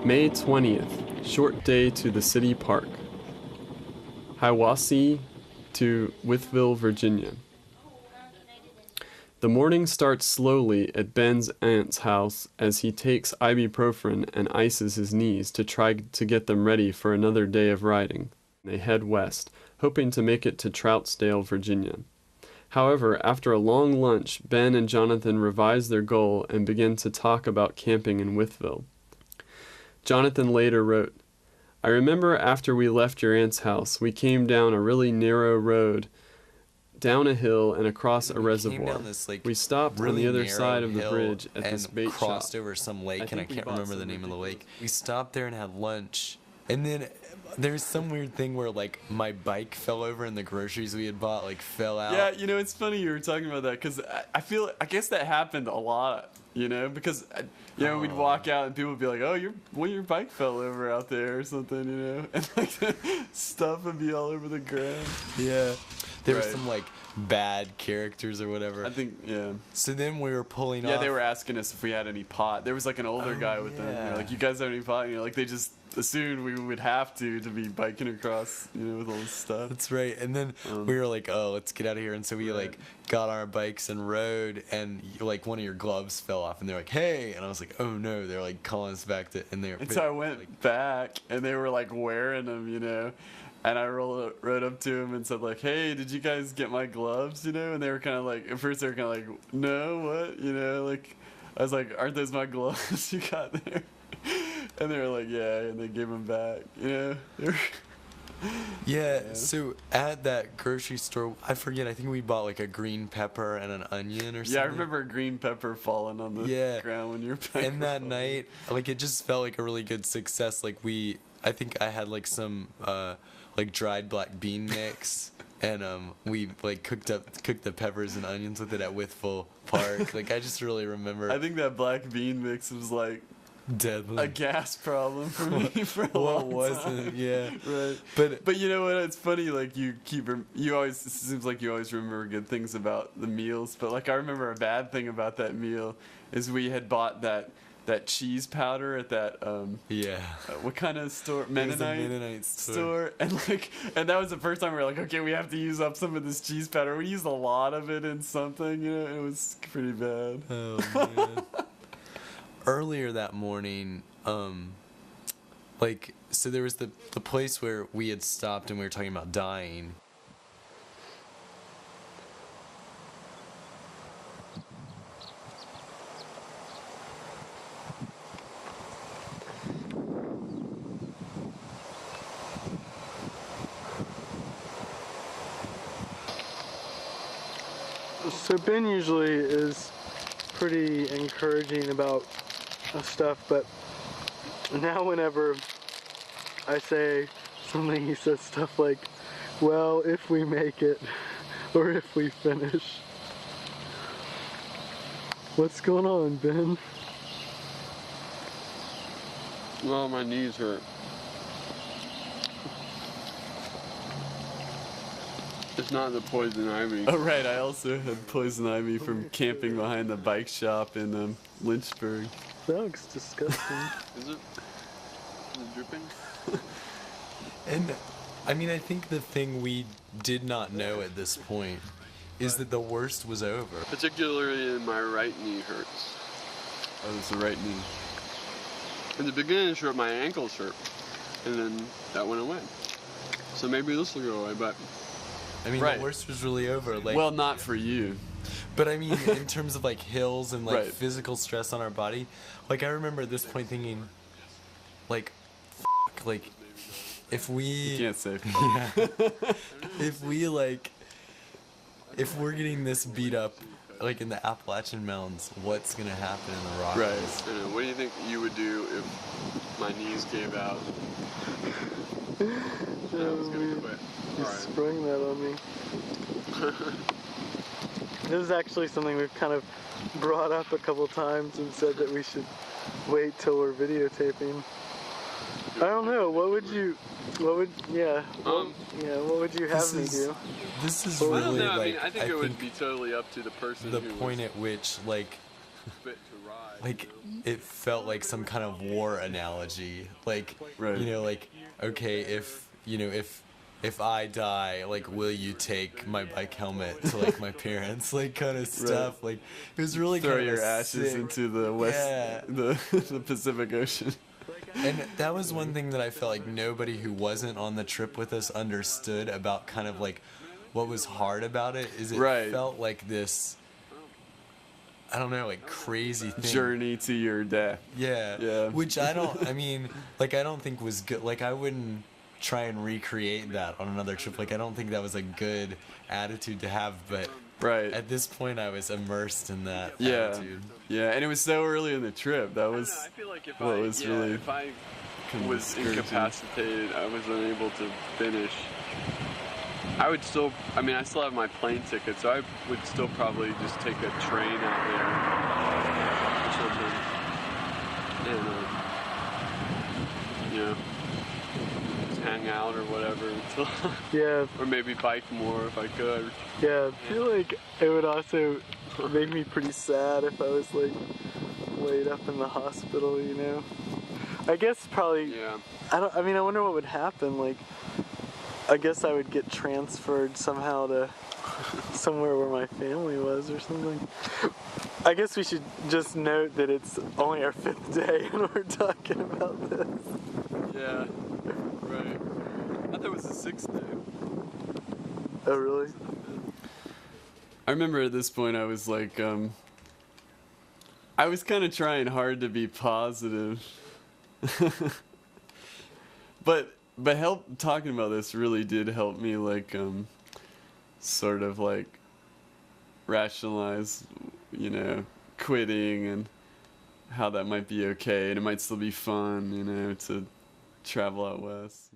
May 20th, short day to the city park. Hiwassee to Wytheville, Virginia. The morning starts slowly at Ben's aunt's house as he takes ibuprofen and ices his knees to try to get them ready for another day of riding. They head west, hoping to make it to Troutsdale, Virginia. However, after a long lunch, Ben and Jonathan revise their goal and begin to talk about camping in Wytheville. Jonathan later wrote, "I remember after we left your aunt's house, we came down a really narrow road, down a hill and across a reservoir. We stopped on the other side of the bridge at this bait shop. Crossed over some lake, and I can't remember the name of the lake. We stopped there and had lunch, and then there's some weird thing where like my bike fell over and the groceries we had bought like fell out. Yeah, you know, it's funny you were talking about that because I guess that happened a lot, you know, because we'd walk out and people would be like, "Oh, your bike fell over out there or something," you know, and like stuff would be all over the ground. Yeah. There were some like bad characters or whatever. I think, yeah. So then we were pulling off. Yeah, they were asking us if we had any pot. There was like an older guy with them. You know, like, "You guys have any pot?" And, you know, like they just assumed we would have to be biking across, you know, with all this stuff. That's right. And then we were like, "Oh, let's get out of here." And so we like got on our bikes and rode, and like one of your gloves fell off, and they're like, "Hey!" And I was like, "Oh no!" They're like calling us back to, and they were. And so I went back, and they were like wearing them, you know. And I rode up to him and said, like, "Hey, did you guys get my gloves?" You know, and they were kind of like, at first they were kind of like, "No, what?" You know, like, I was like, "Aren't those my gloves you got there?" And they were like, "Yeah," and they gave them back. You know, yeah. So at that grocery store, I forget. I think we bought like a green pepper and an onion or something. Yeah, I remember a green pepper falling on the ground when you were back. And that night, like, it just felt like a really good success. Like I think I had like some like dried black bean mix, and we like cooked the peppers and onions with it at Wytheville Park. Like, I just really remember. I think that black bean mix was like deadly. A gas problem for me for a long wasn't time. Yeah, right. But you know what? It's funny. Like it seems like you always remember good things about the meals. But like I remember a bad thing about that meal is we had bought that cheese powder at that what kind of store? Mennonite store. And that was the first time we were like, okay, we have to use up some of this cheese powder. We used a lot of it in something, you know. It was pretty bad. Oh man. Earlier that morning, so there was the place where we had stopped and we were talking about dying. So Ben usually is pretty encouraging about stuff, but now whenever I say something, he says stuff like, "Well, if we make it, or if we finish." What's going on, Ben? Well, my knees hurt. It's not the poison ivy. Oh right, I also had poison ivy from camping behind the bike shop in Lynchburg. That looks disgusting. Is it dripping? And I mean, I think the thing we did not know at this point is that the worst was over. Particularly in my right knee hurts. Oh, it's the right knee. In the beginning, sure, my ankles hurt, and then that went away. So maybe this will go away, but I mean, the worst was really over. Like, well, not for you. But I mean, in terms of like hills and like physical stress on our body, like I remember at this point thinking, like, like, if we You can't say. Yeah. If we're getting this beat up, like in the Appalachian Mountains, what's gonna happen in the Rockies? Right. I know. What do you think you would do if my knees gave out? I was gonna quit. You sprung that on me. This is actually something we've kind of brought up a couple times and said that we should wait till we're videotaping. I don't know. What would you have me do? This is I really don't know. like, I think it would be totally up to the person. The point at which like like it felt like some kind of war analogy. Like, Right. you know, like, okay, if I die, like, will you take my bike helmet to like my parents, like, kind of stuff. Like, it was really Throw kind of your ashes sick. into the west, Yeah. the Pacific Ocean. And that was one thing that I felt like nobody who wasn't on the trip with us understood about kind of like what was hard about it is it Right. felt like this, I don't know, like crazy thing. Journey to your death. Yeah. Yeah. Which I mean, like, I don't think was good. Like, I wouldn't try and recreate that on another trip. Like, I don't think that was a good attitude to have, but Right. at this point I was immersed in that Yeah. attitude. Yeah, and it was so early in the trip. That I was feel like if what was really if I kind of was discouraging. incapacitated, I was unable to finish, I would still, I mean, I still have my plane ticket, so I would still probably just take a train out there or something. And, you know, just hang out or whatever until, Yeah, or maybe bike more if I could. yeah. I feel like it would also make me pretty sad if I was like laid up in the hospital, you know. I guess probably. Yeah. I mean, I wonder what would happen. Like, I guess I would get transferred somehow to somewhere where my family was or something. I guess we should just note that it's only our 5th day and we're talking about this. Yeah. Right. I thought it was the 6th day. Oh, really? I remember at this point I was like, I was kind of trying hard to be positive, but talking about this really did help me like sort of like rationalize, you know, quitting and how that might be okay and it might still be fun, you know, to travel out west.